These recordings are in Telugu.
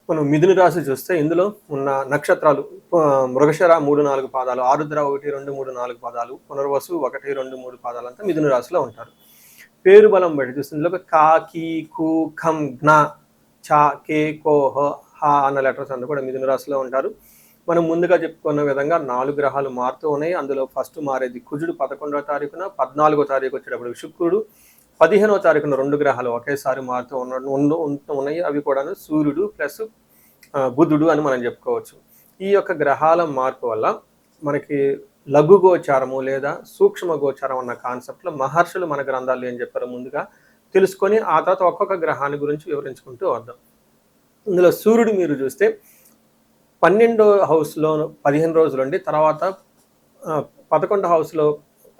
మనం మిథున రాశి చూస్తే ఇందులో ఉన్న నక్షత్రాలు మృగశిర 3, 4 పాదాలు, ఆరుద్ర 1, 2, 3, 4 పాదాలు, పునర్వసు 1, 2, 3 పాదాలు అంతా మిథున రాశిలో ఉంటారు. పేరు బలం బట్టి చూస్తే ఇందులో కా, కీ, కు, ఖం, జ్ఞ, చ, కే, కో, హ అన్న లెటర్స్ అంతా కూడా మిథున రాశిలో ఉంటారు. మనం ముందుగా చెప్పుకున్న విధంగా 4 గ్రహాలు మారుతూ ఉన్నాయి. అందులో ఫస్ట్ మారేది కుజుడు 11వ తారీఖున, 14వ తారీఖు వచ్చేటప్పుడు శుక్రుడు, 15వ తారీఖున 2 గ్రహాలు ఒకేసారి మారుతూ ఉన్నాయి. అవి కూడాను సూర్యుడు ప్లస్ బుధుడు అని మనం చెప్పుకోవచ్చు. ఈ యొక్క గ్రహాల మార్పు వల్ల మనకి లఘు గోచారము లేదా సూక్ష్మ గోచారం అన్న కాన్సెప్ట్లో మహర్షులు మన గ్రంథాలు ఏం చెప్పారో ముందుగా తెలుసుకొని ఆ తర్వాత ఒక్కొక్క గ్రహాన్ని గురించి వివరించుకుంటూ వద్దాం. ఇందులో సూర్యుడు మీరు చూస్తే 12వ హౌస్లో 15 రోజులు ఉండి తర్వాత 11వ హౌస్లో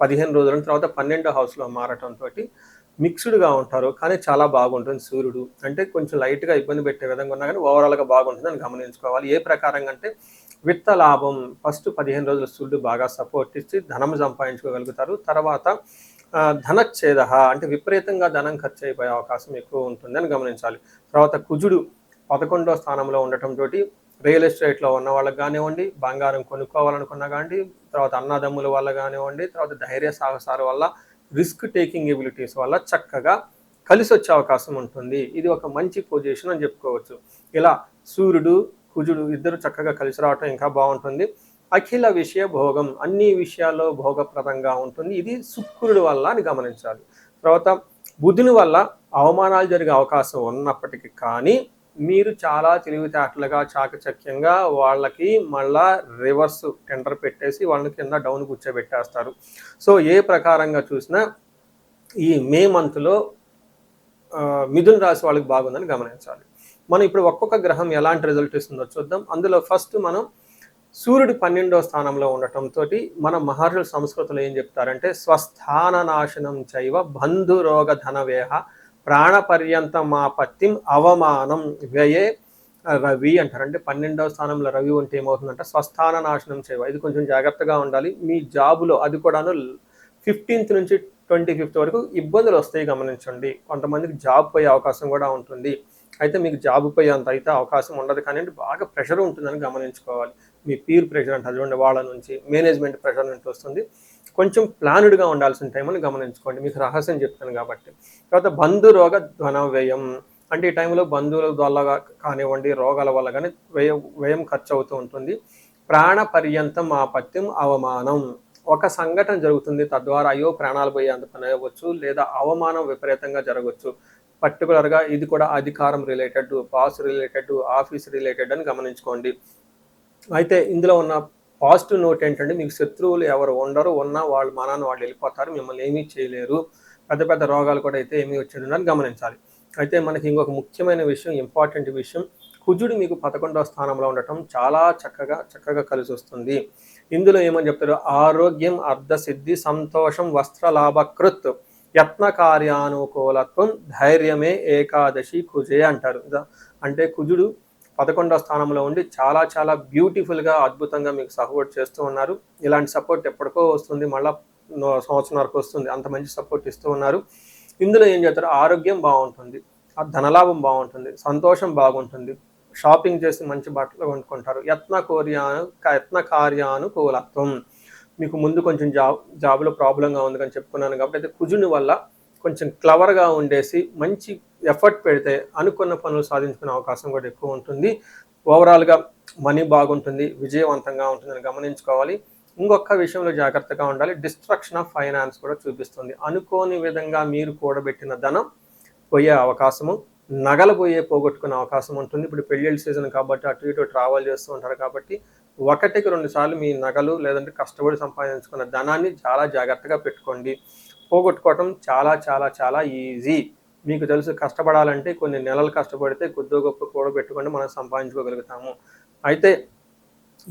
15 రోజులు తర్వాత 12వ హౌస్లో మారటంతో మిక్స్డ్గా ఉంటారు, కానీ చాలా బాగుంటుంది సూర్యుడు. అంటే కొంచెం లైట్గా ఇబ్బంది పెట్టే విధంగా ఉన్నా కానీ ఓవరాల్గా బాగుంటుందని గమనించుకోవాలి. ఏ ప్రకారంగా అంటే విత్త లాభం ఫస్ట్ 15 రోజులు సూర్యుడు బాగా సపోర్ట్ ఇచ్చి ధనం సంపాదించుకోగలుగుతారు. తర్వాత ధనచ్ఛేద అంటే విపరీతంగా ధనం ఖర్చు అయిపోయే అవకాశం ఎక్కువ ఉంటుందని గమనించాలి. తర్వాత కుజుడు 11వ స్థానంలో ఉండటంతో రియల్ ఎస్టేట్లో ఉన్న వాళ్ళకి కానివ్వండి, బంగారం కొనుక్కోవాలనుకున్నా కానీ, తర్వాత అన్నదమ్ముల వల్ల కానివ్వండి, తర్వాత ధైర్య సాహసాల వల్ల, రిస్క్ టేకింగ్ ఎబిలిటీస్ వల్ల చక్కగా కలిసి వచ్చే అవకాశం ఉంటుంది. ఇది ఒక మంచి పొజిషన్ అని చెప్పుకోవచ్చు. ఇలా సూర్యుడు కుజుడు ఇద్దరు చక్కగా కలిసి రావటం ఇంకా బాగుంటుంది. అఖిల విషయ భోగం, అన్ని విషయాల్లో భోగప్రదంగా ఉంటుంది. ఇది శుక్రుడి వల్ల అని గమనించాలి. తర్వాత బుధుని వల్ల అవమానాలు జరిగే అవకాశం ఉన్నప్పటికీ కానీ మీరు చాలా తెలివితేటలుగా చాకచక్యంగా వాళ్ళకి మళ్ళా రివర్స్ టెండర్ పెట్టేసి వాళ్ళని కింద డౌన్ కూర్చోబెట్టేస్తారు. సో ఏ ప్రకారంగా చూసినా ఈ మే మంత్లో మిథున రాశి వాళ్ళకి బాగుందని గమనించాలి. మనం ఇప్పుడు ఒక్కొక్క గ్రహం ఎలాంటి రిజల్ట్ ఇస్తుందో చూద్దాం. అందులో ఫస్ట్ మనం సూర్యుడు 12వ స్థానంలో ఉండటంతో మన మహర్షుల సంస్కృతిలో ఏం చెప్తారంటే స్వస్థాన నాశనం చైవ బంధురోగ ధనవేహ ప్రాణపర్యంతమాపత్తిం అవమానం వ్యయే రవి అంటారు. అంటే 12వ స్థానంలో రవి ఉంటే ఏమవుతుందంటే స్వస్థాన నాశనం చేయవ. ఇది కొంచెం జాగ్రత్తగా ఉండాలి. మీ జాబులో అది కూడాను 15th నుంచి 25th వరకు ఇబ్బందులు వస్తాయి గమనించండి. కొంతమందికి జాబ్ పోయే అవకాశం కూడా ఉంటుంది. అయితే మీకు జాబ్ పోయేంత అయితే అవకాశం ఉండదు, కానీ బాగా ప్రెషర్ ఉంటుందని గమనించుకోవాలి. మీ పీర్ ప్రెషర్ అంటే అటువంటి వాళ్ళ నుంచి, మేనేజ్మెంట్ ప్రెషర్ నుంచి వస్తుంది. కొంచెం ప్లాన్డ్గా ఉండాల్సిన టైం అని గమనించుకోండి. మీకు రహస్యం చెప్తాను కాబట్టి. తర్వాత బంధురోగ ధన వ్యయం అంటే ఈ టైంలో బంధువుల వల్ల కానివ్వండి, రోగాల వల్ల కానీ వ్యయం ఖర్చు అవుతూ ఉంటుంది. ప్రాణ పర్యంతం ఆపత్యం అవమానం, ఒక సంఘటన జరుగుతుంది తద్వారా అయ్యో ప్రాణాలు పోయే అంత పని అవ్వచ్చు, లేదా అవమానం విపరీతంగా జరగవచ్చు. పర్టికులర్గా ఇది కూడా అధికారం related, boss related, office related అని గమనించుకోండి. అయితే ఇందులో ఉన్న పాజిటివ్ నోట్ ఏంటంటే మీకు శత్రువులు ఎవరు ఉండరు, ఉన్నా వాళ్ళు మనాన్ని వాళ్ళు వెళ్ళిపోతారు, మిమ్మల్ని ఏమీ చేయలేరు. పెద్ద పెద్ద రోగాలు కూడా అయితే ఏమీ వచ్చేదని గమనించాలి. అయితే మనకి ఇంకొక ముఖ్యమైన విషయం, ఇంపార్టెంట్ విషయం, కుజుడు మీకు 11వ స్థానంలో ఉండటం చాలా చక్కగా కలిసి వస్తుంది. ఇందులో ఏమని చెప్తారు, ఆరోగ్యం అర్ధసిద్ధి సంతోషం వస్త్రలాభకృత్ యత్న కార్యానుకూలత్వం ధైర్యమే ఏకాదశి కుజే అంటారు. అంటే కుజుడు 11వ స్థానంలో ఉండి చాలా బ్యూటిఫుల్గా అద్భుతంగా మీకు సపోర్ట్ చేస్తూ ఉన్నారు. ఇలాంటి సపోర్ట్ ఎప్పటికో వస్తుంది, మళ్ళీ సంవత్సరానికి వస్తుంది, అంత మంచి సపోర్ట్ ఇస్తూ ఉన్నారు. ఇందులో ఏం చేస్తారు, ఆరోగ్యం బాగుంటుంది, ధనలాభం బాగుంటుంది, సంతోషం బాగుంటుంది, షాపింగ్ చేసి మంచి బట్టలు కొనుక్కుంటారు. యత్న కార్యానుకూలత్వం, మీకు ముందు కొంచెం జాబ్లో ప్రాబ్లంగా ఉంది కానీ చెప్పుకున్నాను కాబట్టి, అయితే కుజుని వల్ల కొంచెం క్లవర్గా ఉండేసి మంచి ఎఫర్ట్ పెడితే అనుకున్న పనులు సాధించుకునే అవకాశం కూడా ఎక్కువ ఉంటుంది. ఓవరాల్గా మనీ బాగుంటుంది, విజయవంతంగా ఉంటుందని గమనించుకోవాలి. ఇంకొక విషయంలో జాగ్రత్తగా ఉండాలి, డిస్ట్రక్షన్ ఆఫ్ ఫైనాన్స్ కూడా చూపిస్తుంది. అనుకోని విధంగా మీరు కూడబెట్టిన ధనం పోయే అవకాశము, నగలు పోగొట్టుకునే అవకాశం ఉంటుంది. ఇప్పుడు పెళ్ళిళ్ళ సీజన్ కాబట్టి అటు ఇటు ట్రావెల్ చేస్తూ ఉంటారు కాబట్టి 1కి 2 సార్లు మీ నగలు లేదంటే కష్టపడి సంపాదించుకున్న ధనాన్ని చాలా జాగ్రత్తగా పెట్టుకోండి. పోగొట్టుకోవటం చాలా ఈజీ. మీకు తెలుసు, కష్టపడాలంటే కొన్ని నెలలు కష్టపడితే కొద్దో గొప్ప కూడబెట్టుకుంటే మనం సంపాదించుకోగలుగుతాము. అయితే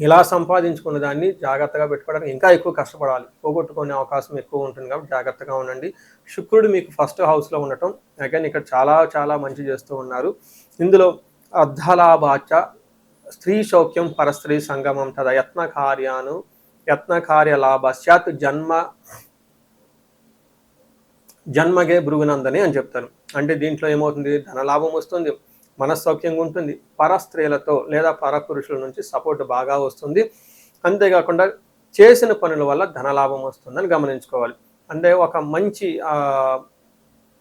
ఇలా సంపాదించుకున్న దాన్ని జాగ్రత్తగా పెట్టుకోవడానికి ఇంకా ఎక్కువ కష్టపడాలి, పోగొట్టుకునే అవకాశం ఎక్కువ ఉంటుంది కాబట్టి జాగ్రత్తగా ఉండండి. శుక్రుడు మీకు ఫస్ట్ హౌస్లో ఉండటం అగైన్ ఇక్కడ చాలా మంచి చేస్తూ ఉన్నారు. ఇందులో అర్ధలాభాచ స్త్రీ సౌఖ్యం పరస్త్రీ సంగమం తద యత్న కార్య లాభస్యాత్ జన్మగే భృగునందని అని చెప్తాను. అంటే దీంట్లో ఏమవుతుంది, ధనలాభం వస్తుంది, మనస్సౌఖ్యంగా ఉంటుంది, పర స్త్రీలతో లేదా పర పురుషుల నుంచి సపోర్ట్ బాగా వస్తుంది. అంతేకాకుండా చేసిన పనుల వల్ల ధనలాభం వస్తుందని గమనించుకోవాలి. అంటే ఒక మంచి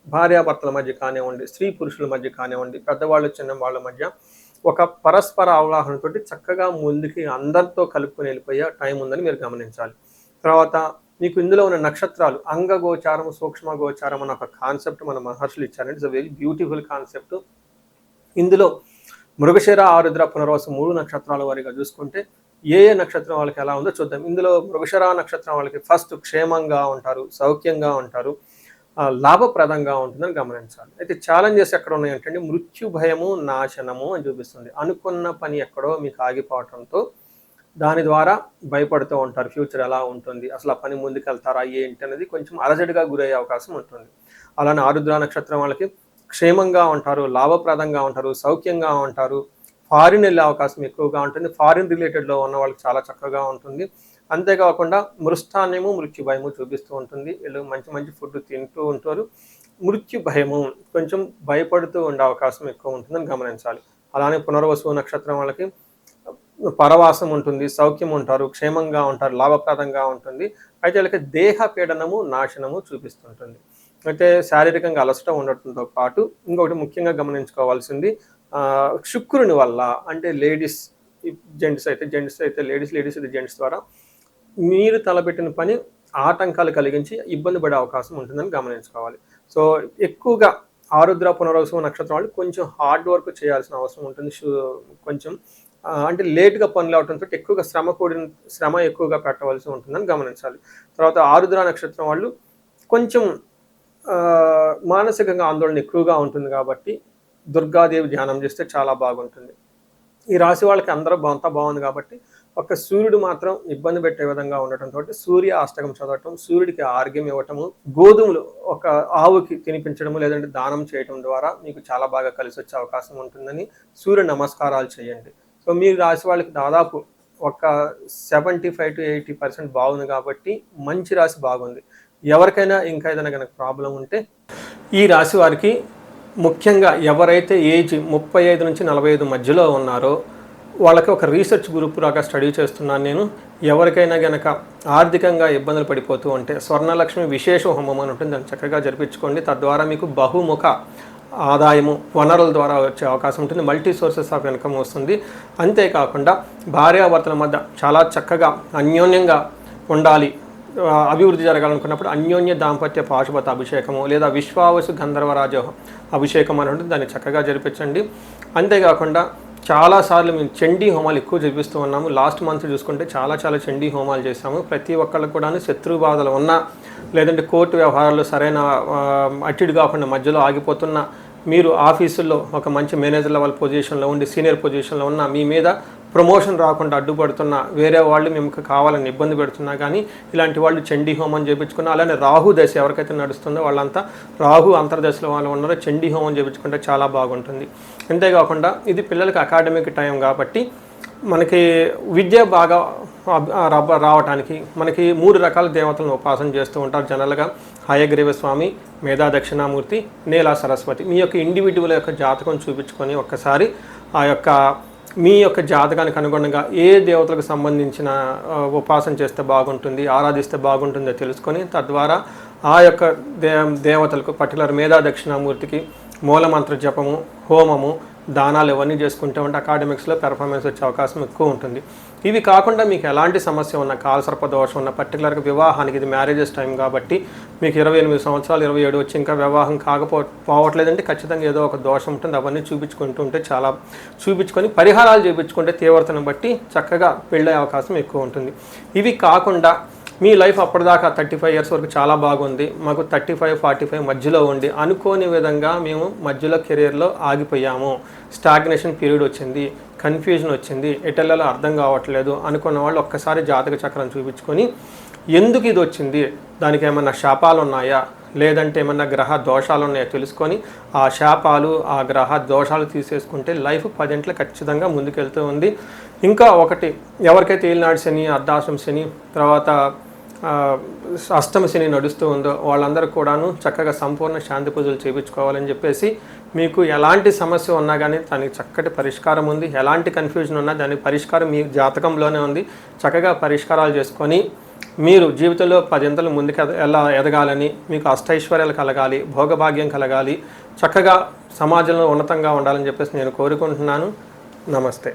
భార్యాభర్తల మధ్య కానివ్వండి, స్త్రీ పురుషుల మధ్య కానివ్వండి, పెద్దవాళ్ళు చిన్నవాళ్ళ మధ్య ఒక పరస్పర అవగాహనతోటి చక్కగా ముందుకి అందరితో కలుపుకొని వెళ్ళిపోయే టైం ఉందని మీరు గమనించాలి. తర్వాత మీకు ఇందులో ఉన్న నక్షత్రాలు అంగగోచారం, సూక్ష్మ గోచారం అన్న ఒక కాన్సెప్ట్ మన మహర్షులు ఇచ్చారండి. It's a very beautiful concept. ఇందులో మృగశిర, ఆరుద్ర, పునర్వసు 3 నక్షత్రాల వారిగా చూసుకుంటే ఏ నక్షత్రం వాళ్ళకి ఎలా ఉందో చూద్దాం. ఇందులో మృగశిర నక్షత్రం వాళ్ళకి ఫస్ట్ క్షేమంగా ఉంటారు, సౌఖ్యంగా ఉంటారు, లాభప్రదంగా ఉంటుందని గమనించాలి. అయితే ఛాలెంజెస్ ఎక్కడ ఉన్నాయంటే మృత్యు భయము, నాశనము అని చూపిస్తుంది. అనుకున్న పని ఎక్కడో మీకు ఆగిపోవటంతో దాని ద్వారా భయపడుతూ ఉంటారు. ఫ్యూచర్ ఎలా ఉంటుంది, అసలు ఆ పని ముందుకెళ్తారా ఏంటి అనేది కొంచెం అలజడిగా గురయ్యే అవకాశం ఉంటుంది. అలానే ఆరుద్ర నక్షత్రం వాళ్ళకి క్షేమంగా ఉంటారు, లాభప్రదంగా ఉంటారు, సౌఖ్యంగా ఉంటారు, ఫారిన్ వెళ్ళే అవకాశం ఎక్కువగా ఉంటుంది. ఫారిన్ రిలేటెడ్లో ఉన్న వాళ్ళకి చాలా చక్కగా ఉంటుంది. అంతేకాకుండా మృష్టాన్యము, మృత్యు భయము చూపిస్తూ ఉంటుంది. వీళ్ళు మంచి మంచి ఫుడ్ తింటూ ఉంటారు. మృత్యు భయము కొంచెం భయపడుతూ ఉండే అవకాశం ఎక్కువ ఉంటుందని గమనించాలి. అలానే పునర్వసు నక్షత్రం వాళ్ళకి పరవాసం ఉంటుంది, సౌఖ్యం ఉంటారు, క్షేమంగా ఉంటారు, లాభప్రదంగా ఉంటుంది. అయితే వీళ్ళకి దేహ పీడనము, నాశనము చూపిస్తుంటుంది. అయితే శారీరకంగా అలసట ఉండటంతో పాటు ఇంకొకటి ముఖ్యంగా గమనించుకోవాల్సింది శుక్రుని వల్ల, అంటే జెంట్స్ అయితే లేడీస్ అయితే జెంట్స్ ద్వారా మీరు తలపెట్టిన పని ఆటంకాలు కలిగించి ఇబ్బంది పడే అవకాశం ఉంటుందని గమనించుకోవాలి. సో ఎక్కువగా ఆరుద్ర, పునర్వసు నక్షత్రం వాళ్ళు కొంచెం హార్డ్ వర్క్ చేయాల్సిన అవసరం ఉంటుంది. కొంచెం అంటే లేట్గా పనులు అవడంతో ఎక్కువగా శ్రమ ఎక్కువగా పెట్టవలసి ఉంటుందని గమనించాలి. తర్వాత ఆరుద్ర నక్షత్రం వాళ్ళు కొంచెం మానసికంగా ఆందోళన ఎక్కువగా ఉంటుంది కాబట్టి దుర్గాదేవి ధ్యానం చేస్తే చాలా బాగుంటుంది. ఈ రాశి వాళ్ళకి అందరూ అంతా బాగుంది కాబట్టి ఒక సూర్యుడు మాత్రం ఇబ్బంది పెట్టే విధంగా ఉండటంతో సూర్య అష్టకం చదవటం, సూర్యుడికి ఆర్గ్యం ఇవ్వటము, గోధుమలు ఒక ఆవుకి తినిపించడము లేదంటే దానం చేయటం ద్వారా మీకు చాలా బాగా కలిసి వచ్చే అవకాశం ఉంటుందని సూర్య నమస్కారాలు చేయండి. సో మీ రాశి వాళ్ళకి దాదాపు ఒక 75 to 80% బాగుంది కాబట్టి మంచి రాశి బాగుంది. ఎవరికైనా ఇంకా ఏదైనా కనుక ప్రాబ్లం ఉంటే ఈ రాశి వారికి ముఖ్యంగా ఎవరైతే ఏజ్ 35 నుంచి 45 మధ్యలో ఉన్నారో వాళ్ళకి ఒక రీసెర్చ్ గ్రూప్ లాగా స్టడీ చేస్తున్నాను నేను. ఎవరికైనా గనక ఆర్థికంగా ఇబ్బందులు పడిపోతూ ఉంటే స్వర్ణలక్ష్మి విశేష హోమం అని ఉంటుంది, దాన్ని చక్కగా జరిపించుకోండి. తద్వారా మీకు బహుముఖ ఆదాయము వనరుల ద్వారా వచ్చే అవకాశం ఉంటుంది, మల్టీ సోర్సెస్ ఆఫ్ ఇన్కమ్ వస్తుంది. అంతేకాకుండా భార్యాభర్తల మధ్య చాలా చక్కగా అన్యోన్యంగా ఉండాలి, అభివృద్ధి జరగాలనుకున్నప్పుడు అన్యోన్య దాంపత్య పాశుపత అభిషేకము లేదా విశ్వావసు గంధర్వరాజ అభిషేకం అని ఉంటుంది, దాన్ని చక్కగా జరిపించండి. అంతేకాకుండా చాలాసార్లు మేము చండీ హోమాలు ఎక్కువ జరిపిస్తూ ఉన్నాము. లాస్ట్ మంత్ చూసుకుంటే చాలా చండీ హోమాలు చేసాము. ప్రతి ఒక్కళ్ళకు కూడా శత్రు బాధలు ఉన్నా లేదంటే కోర్టు వ్యవహారాలు సరైన అట్టిడు కాకుండా మధ్యలో ఆగిపోతున్న మీరు ఆఫీసుల్లో ఒక మంచి మేనేజర్ లెవెల్ పొజిషన్లో ఉండి సీనియర్ పొజిషన్లో ఉన్న మీ మీద ప్రమోషన్ రాకుండా అడ్డుపడుతున్న వేరే వాళ్ళు మేము కావాలని ఇబ్బంది పెడుతున్నా కానీ ఇలాంటి వాళ్ళు చండీ హోమం చేయించుకున్నా, అలానే రాహు దశ ఎవరికైతే నడుస్తుందో వాళ్ళంతా రాహు అంతర్దశలో వాళ్ళు ఉన్నారో చండీ హోమం చేయించుకుంటే చాలా బాగుంటుంది. అంతేకాకుండా ఇది పిల్లలకి అకాడమిక్ టైం కాబట్టి మనకి విద్య బాగా రావటానికి మనకి 3 రకాల దేవతలను ఉపాసన చేస్తూ ఉంటారు జనరల్గా. హయగ్రీవ స్వామి, మేధా దక్షిణామూర్తి, నీలా సరస్వతి. మీ యొక్క ఇండివిజువల్ యొక్క జాతకం చూపించుకొని ఒక్కసారి ఆ యొక్క మీ యొక్క జాతకానికి అనుగుణంగా ఏ దేవతలకు సంబంధించిన ఉపాసన చేస్తే బాగుంటుంది, ఆరాధిస్తే బాగుంటుందో తెలుసుకొని తద్వారా ఆ యొక్క దేవతలకు పర్టికులర్ మేధా దక్షిణామూర్తికి మూలమంత్ర జపము, హోమము, దానాలు ఇవన్నీ చేసుకుంటూ ఉంటే అకాడమిక్స్లో పెర్ఫార్మెన్స్ వచ్చే అవకాశం ఎక్కువ ఉంటుంది. ఇవి కాకుండా మీకు ఎలాంటి సమస్య ఉన్న, కాలసర్ప దోషం ఉన్న, పర్టికులర్గా వివాహానికి ఇది మ్యారేజెస్ టైం కాబట్టి మీకు 28 సంవత్సరాలు 27 వచ్చి ఇంకా వివాహం పోవట్లేదంటే ఖచ్చితంగా ఏదో ఒక దోషం ఉంటుంది. అవన్నీ చూపించుకొని పరిహారాలు చేయించుకుంటే తీవ్రతను బట్టి చక్కగా పెళ్ళే అవకాశం ఎక్కువ ఉంటుంది. ఇవి కాకుండా మీ లైఫ్ అప్పటిదాకా 35 years వరకు చాలా బాగుంది, మాకు 35-45 మధ్యలో ఉండి అనుకోని విధంగా మేము మధ్యలో కెరీర్లో ఆగిపోయాము, స్టాగ్నేషన్ పీరియడ్ వచ్చింది, కన్ఫ్యూజన్ వచ్చింది, ఎటెల్లలో అర్థం కావట్లేదు అనుకున్న వాళ్ళు ఒక్కసారి జాతక చక్రం చూపించుకొని ఎందుకు ఇది వచ్చింది, దానికి ఏమన్నా శాపాలు ఉన్నాయా లేదంటే ఏమన్నా గ్రహ దోషాలు ఉన్నాయో తెలుసుకొని ఆ శాపాలు ఆ గ్రహ దోషాలు తీసేసుకుంటే లైఫ్ 10 ఖచ్చితంగా ముందుకెళ్తూ ఉంది. ఇంకా ఒకటి, ఎవరికైతే ఏలినాడు శని, అర్ధాశ్రమ శని, తర్వాత అష్టమ శని నడుస్తూ ఉందో వాళ్ళందరూ కూడాను చక్కగా సంపూర్ణ శాంతి పూజలు చేయించుకోవాలని చెప్పేసి, మీకు ఎలాంటి సమస్య ఉన్నా కానీ దానికి చక్కటి పరిష్కారం ఉంది. ఎలాంటి కన్ఫ్యూజన్ ఉన్నా దానికి పరిష్కారం మీ జాతకంలోనే ఉంది. చక్కగా పరిష్కారాలు చేసుకొని మీరు జీవితంలో 10 ముందుకు ఎలా ఎదగాలని, మీకు అష్టైశ్వర్యాలు కలగాలి, భోగభాగ్యం కలగాలి, చక్కగా సమాజంలో ఉన్నతంగా ఉండాలని చెప్పేసి నేను కోరుకుంటున్నాను. నమస్తే.